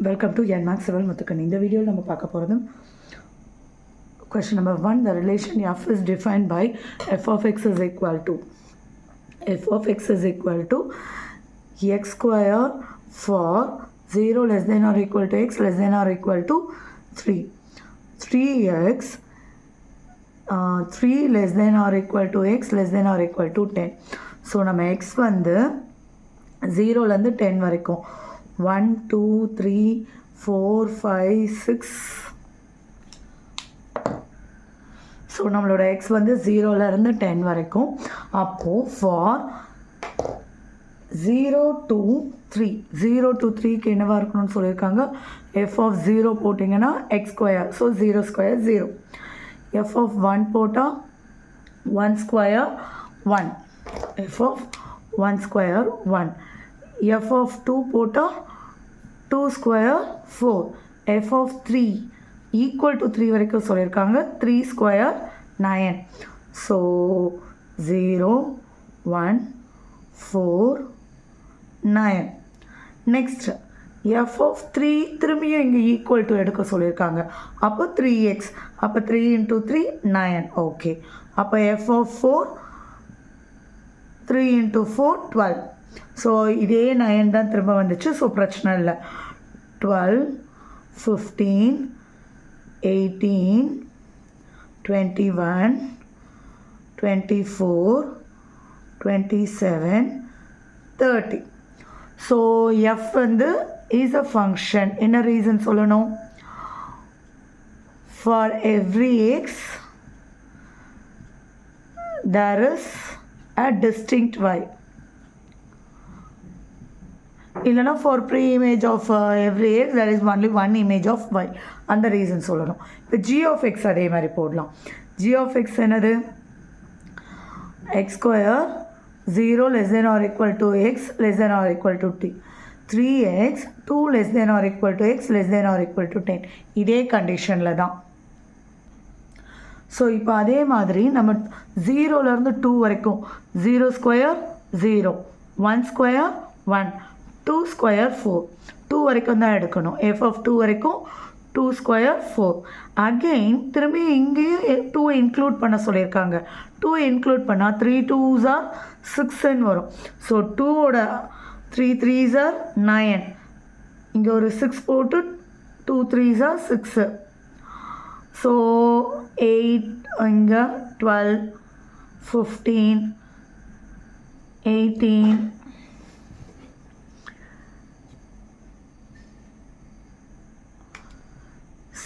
Welcome to NMAX Civil Muthukan. In the video, we will talk question number 1. The relation f is defined by f of x is equal to x square for 0 less than or equal to x less than or equal to 3. 3x 3 less than or equal to x less than or equal to 10. So, நம்ம x வந்து 0 லேருந்து 10 வரைக்கும் 1 2 3 4 5 6. So நம்மளோட X வந்து 0லேருந்து 10 வரைக்கும். அப்போது for 0 to 3 0 to 3க்கு என்னவாக இருக்கணும்னு சொல்லியிருக்காங்க. எஃப் ஆஃப் 0 போட்டிங்கன்னா x square, so 0 square 0. F of 1 போட்டால் 1 square 1. F of 1 square 1. F of 2 போட்டால் 2 square 4. F of 3 equal to 3 வரைக்கும் சொல்லியிருக்காங்க. 3 square 9. So 0 1 4 9. Next f of 3 திரும்பியும் இங்கே ஈக்குவல் டு எடுக்க சொல்லியிருக்காங்க. அப்போ 3x, அப்போ 3 into 3 9. ஓகே, அப்போ எஃப் ஆஃப் 4 3 into 4 12. ஸோ இதே 9 தான் திரும்ப வந்துச்சு. ஸோ பிரச்சனை இல்லை. 12 15 18 21 24 27 30. ஸோ எஃப் வந்து இஸ் அ ஃபங்க்ஷன். என்ன ரீசன் சொல்லணும்? For every x there is a distinct y. இல்லைனா for preimage of every x there is only one image of y. அந்த ரீசன் சொல்லணும். இப்போ ஜி ஆஃப் எக்ஸ் அதே மாதிரி போடலாம். ஜி ஆஃப் எக்ஸ் என்னது? X square 0 less than or equal to x less than or equal to t. 3x 2 less than or equal to x less than or equal to 10. இதே கண்டிஷனில் தான். So இப்போ அதே மாதிரி நம்ம 0லேருந்து 2 வரைக்கும் 0 ஸ்கொயர் 0 1 ஸ்கொயர் 1 2 ஸ்கொயர் 4. 2 வரைக்கும் தான் எடுக்கணும். எஃப் ஆஃப் 2 வரைக்கும் 2 ஸ்கொயர் 4. அகெயின் திரும்பி இங்கேயும் 2 இன்க்ளூட் பண்ண சொல்லியிருக்காங்க. 2 இன்க்ளூட் பண்ணால் 3 2s are 6ன்னு வரும். ஸோ 2ஓட 3 3s are 9. இங்கே ஒரு 6 போட்டு 2 3s are 6. ஸோ 8 இங்கே 12 15 18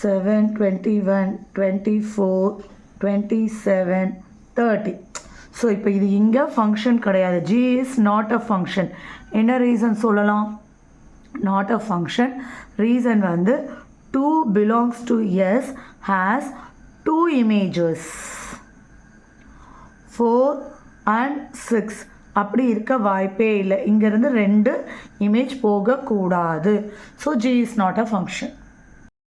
7 21 24 27 30. ஸோ இப்போ இது இங்கே ஃபங்க்ஷன் கிடையாது. G is not a function. என்ன ரீசன் சொல்லலாம்? Not a function. ரீசன் வந்து 2 belongs to S has 2 images 4 and 6. அப்படி இருக்க வாய்ப்பே இல்லை. இங்கேருந்து 2 இமேஜ் போகக்கூடாது. So G is not a function.